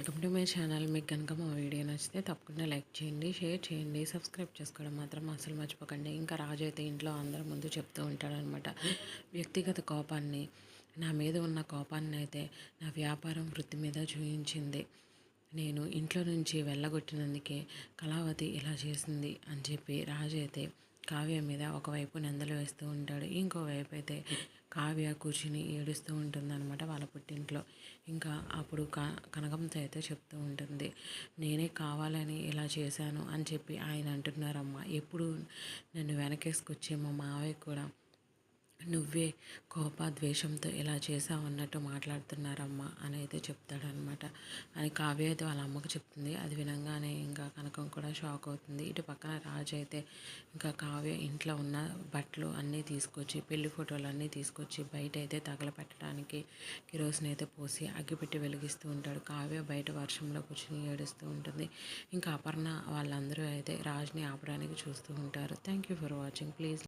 Welcome to my channel. మీకు కనుక మా వీడియో నచ్చితే తప్పకుండా లైక్ చేయండి, షేర్ చేయండి, సబ్స్క్రైబ్ చేసుకోవడం మాత్రం అసలు మర్చిపోకండి. ఇంకా రాజు అయితే ఇంట్లో అందరి ముందు చెప్తూ ఉంటాడనమాట. వ్యక్తిగత కోపాన్ని, నా మీద ఉన్న కోపాన్ని అయితే నా వ్యాపారం వృత్తి మీద చూయించింది. నేను ఇంట్లో నుంచి వెళ్ళగొట్టినందుకే కళావతి ఇలా చేసింది అని చెప్పి రాజు అయితే కావ్య మీద ఒకవైపు నిందలు వేస్తూ ఉంటాడు. ఇంకోవైపు అయితే కావ్య కూర్చుని ఏడుస్తూ ఉంటుందన్నమాట వాళ్ళ పుట్టింట్లో. ఇంకా అప్పుడు కనకంతో అయితే చెప్తూ ఉంటుంది, నేనే కావాలని ఇలా చేశాను అని చెప్పి ఆయన అంటున్నారమ్మా. ఎప్పుడు నన్ను వెనకేసుకొచ్చే మా మావయ్య కూడా నువ్వే కోపద్వేషంతో ఇలా చేసావు అన్నట్టు మాట్లాడుతున్నారమ్మా అని అయితే చెప్తాడనమాట. అని కావ్య అయితే వాళ్ళ అమ్మకు చెప్తుంది. అది వినంగానే ఇంకా కనకం కూడా షాక్ అవుతుంది. ఇటు పక్కన రాజు అయితే ఇంకా కావ్య ఇంట్లో ఉన్న బట్టలు అన్నీ తీసుకొచ్చి, పెళ్లి ఫోటోలు అన్నీ తీసుకొచ్చి బయట అయితే తగలపెట్టడానికి కిరోసిన్ అయితే పోసి అగ్గిపెట్టి వెలిగిస్తూ ఉంటాడు. కావ్య బయట వర్షంలో కూర్చుని ఏడుస్తూ ఉంటుంది. ఇంకా అపర్ణ వాళ్ళందరూ అయితే రాజుని ఆపడానికి చూస్తూ ఉంటారు. Thank you for watching. Please